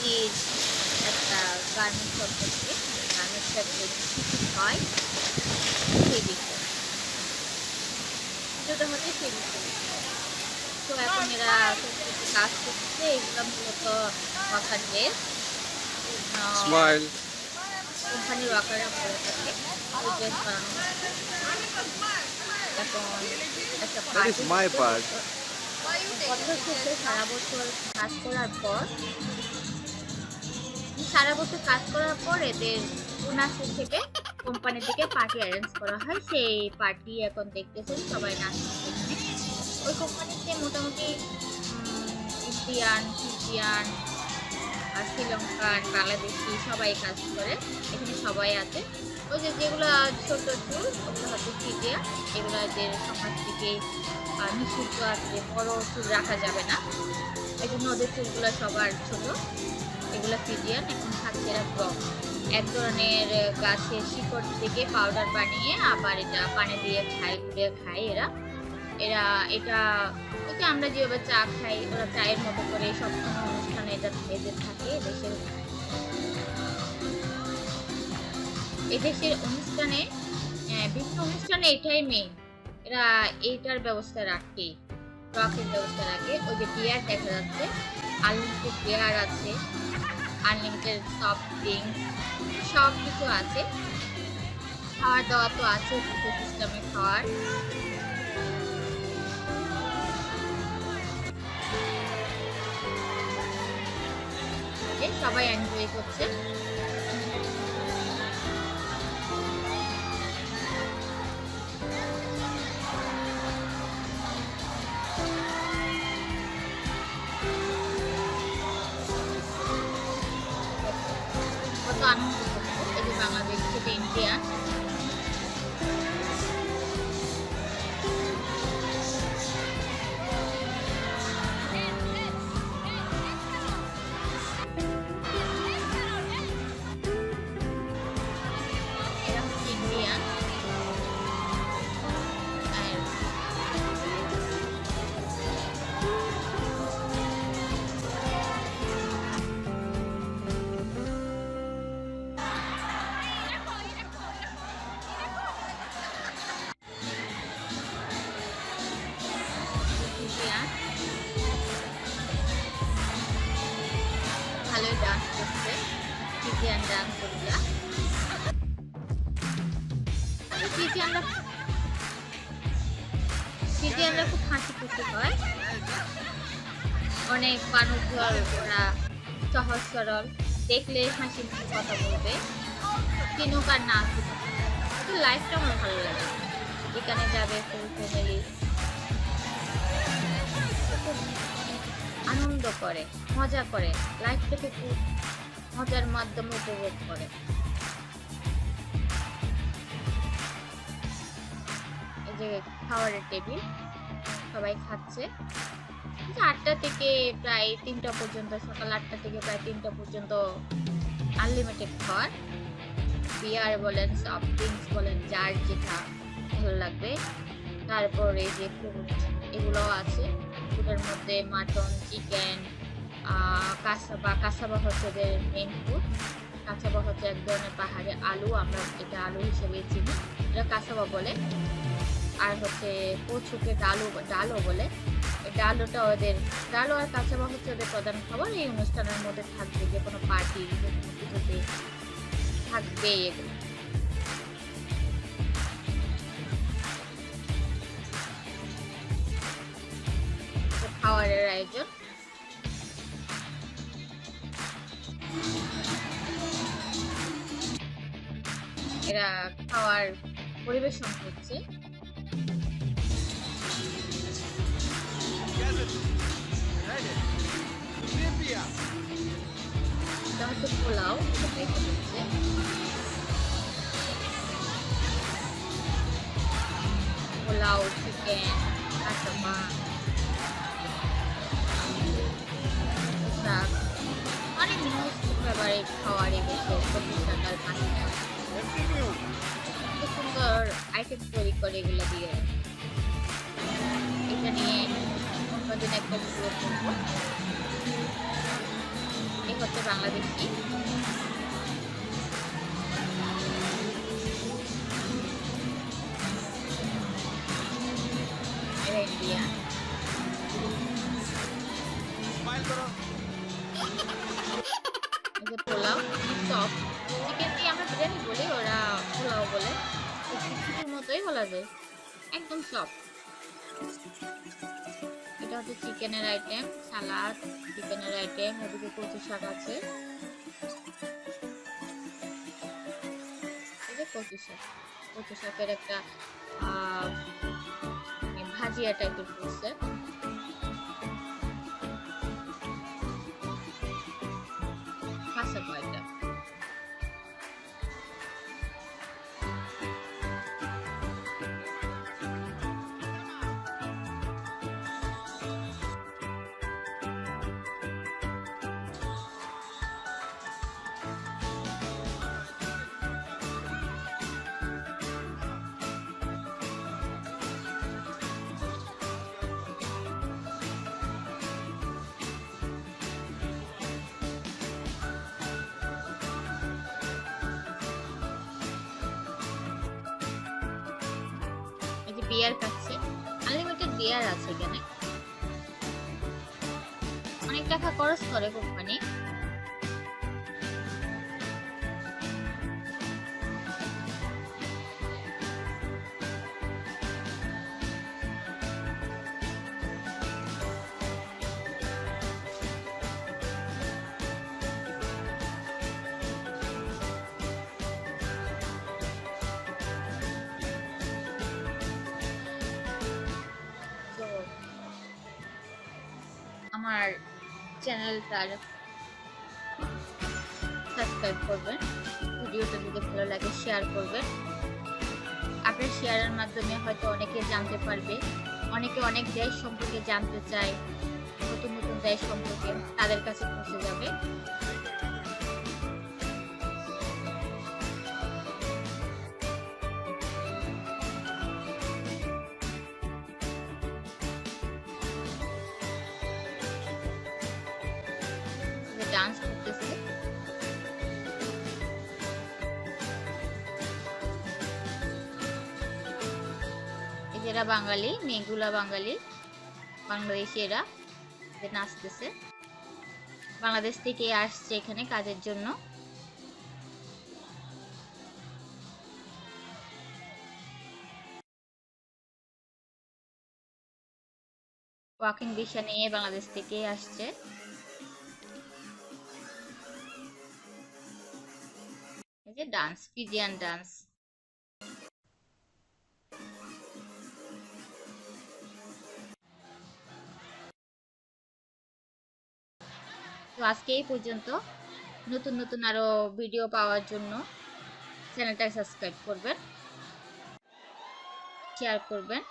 কোয়ালিটির একটা গার্মেন্টস সম্পর্কে, গার্মেন্টস ফ্যাক্টরি হয় সেই বিষয়ে, যেটা হচ্ছে সেই বিষয়ে। তো এখন এরা কাজ করছে, এগুলো মূলত ওয়াকার ড্রেস, স্মাইল। কোম্পানির ওয়াকাররা পরে থাকে, ওই ড্রেস বানানো হচ্ছে। এখন একটা That is পার্টি my হচ্ছে, part. বছর শেষে সারা বছর কাজ করার পর, সারা বছর কাজ করার পর এদের বোনাসের থেকে কোম্পানি থেকে পার্টি অ্যারেঞ্জ করা হয়। সেই পার্টি এখন দেখতেছেন সবাই নাচতেছে এখানে। ওই কোম্পানিতে মোটামুটি ইন্ডিয়ান, ফিজিয়ান, আর শ্রীলঙ্কান, বাংলাদেশি সবাই কাজ করে, এখানে সবাই আছে। ওই যে যেগুলো ছোট চুল ওগুলো হচ্ছে ফিজিয়ান, এগুলো যে সমাজ থেকে নিষিদ্ধ আছে, বড় চুল রাখা যাবে না, এই জন্য ওদের চুলগুলো সবার ছোট, এগুলো ফিজিয়ান। এখন থাকছে এরা ব্রক, এক ধরনের গাছের শিকড় থেকে পাউডার বানিয়ে আবার এটা পানি দিয়ে খায় এরা। এরা এটা ওকে আমরা যেভাবে চা খাই, ওরা চায়ের মতো করে সবসময় অনুষ্ঠানে এটা এদের থাকে। এদেশের অনুষ্ঠানে, বিভিন্ন অনুষ্ঠানে এটাই মেইন, এরা এইটার ব্যবস্থা রাখে, রকের ব্যবস্থা রাখে। ওই যে বিয়ার দেখা যাচ্ছে, আনলিমিটেড বিয়ার আছে, আনলিমিটেড সফট ড্রিঙ্ক, সব কিছু আছে। খাওয়ার দাওয়া তো আছে, বুফে সিস্টেমে খাওয়ার। সবাই এনজয় করছে। কত আনন্দ করছে, এই যে বাংলাদেশ থেকে ইন্ডিয়ান। এরা হচ্ছে ইন্ডিয়ান। ভালোই ডান্স করছে, ফিজিয়ান ডান্স ওগুলা। ফিজিয়ানরা খুব হাসি খুশি হয়, অনেক মানুষ ওরা সহজ সরল, দেখলে হাসি মুখে কথা বলবে, চিনুক আর না চিনুক, তো লাইফটা আমার ভালো লাগে। এখানে যাবে ফুল ফ্যামিলি, খুব আনন্দ করে, মজা করে, লাইফটাকে খুব মজার মাধ্যমে উপভোগ করে। এই যে খাবারের টেবিল, সবাই খাচ্ছে। 8টা থেকে প্রায় 3টা পর্যন্ত, সকাল 8টা থেকে প্রায় 3টা পর্যন্ত আনলিমিটেড খাবার, বিয়ার বলেন, সফট ড্রিঙ্কস বলেন, যার যেটা ভালো লাগবে। তারপর এই যে ফুড, এগুলো আছে, ফুডের মধ্যে মাটন, চিকেন, কাসাবা হচ্ছে এদের মেন ফুড। কাসাবা হচ্ছে এক ধরনের পাহাড়ে আলু, আমরা এটা আলু হিসেবে চিনি, এটা কাসাবা বলে। আর হচ্ছে কচুকে ডালও বলে, ডালটা ওদের, ডালও আর কাঁচাবা হচ্ছে ওদের প্রধান খাবার। এই অনুষ্ঠানের মধ্যে থাকবে, যে কোনো পার্টি কিছুতে থাকবে এগুলো। খাওয়ারের আয়োজন, এরা খাওয়ার পরিবেশন করছে। এটা হচ্ছে পোলাও, পোলাও, চিকেন, কাঁচামা, শাক, অনেক নিউজ ফেভারিট খাওয়ার এগুলো। 25 টাকার 5টা খুব সুন্দর আইটেম তৈরি করে এগুলো দিয়ে। এটা নিয়ে অন্যদিন একটা ভিডিও করবো। হচ্ছে বাংলাদেশি। এরা ইন্ডিয়ান। এই যে পোলাও চপ, চিকেন দিয়ে আমরা বিরিয়ানি বলি, ওরা পোলাও বলে। খিচুড়ির মতোই বলা যায়, একদম সফট। এটা হচ্ছে চিকেনের আইটেম, সালাদ, চিকেনের আইটেম, ওদিকে কচু শাক আছে। এই যে কচু শাক, কচু শাকের একটা ভাজিয়া টাইপের করছে। কাঁচা কয়টা বিয়ার খাচ্ছি, আনলিমিটেড বিয়ার আছে এখানে। অনেক টাকা খরচ করে কোম্পানি। আমার চ্যানেলটার সাবস্ক্রাইব করবেন, ভিডিওটা যদি ভালো লাগে শেয়ার করবেন। আপনার শেয়ারের মাধ্যমে হয়তো অনেকে জানতে পারবে, অনেকে অনেক দেশ সম্পর্কে জানতে চায়, নতুন নতুন দেশ সম্পর্কে তাদের কাছে পৌঁছে যাবে। ডান্স করতেছে, এরা বাঙালি, মেয়েগুলা বাঙালি, বাংলাদেশি। এরা নাচতেছে, বাংলাদেশ থেকে আসছে এখানে কাজের জন্য। ওয়াকিং ভিসা নিয়ে বাংলাদেশ থেকে আসছে। এই যে ডান্স, ফিজিয়ান ডান্স। তো আজকে এই পর্যন্ত। নতুন নতুন আরো ভিডিও পাওয়ার জন্য চ্যানেলটা সাবস্ক্রাইব করবেন, শেয়ার করবেন।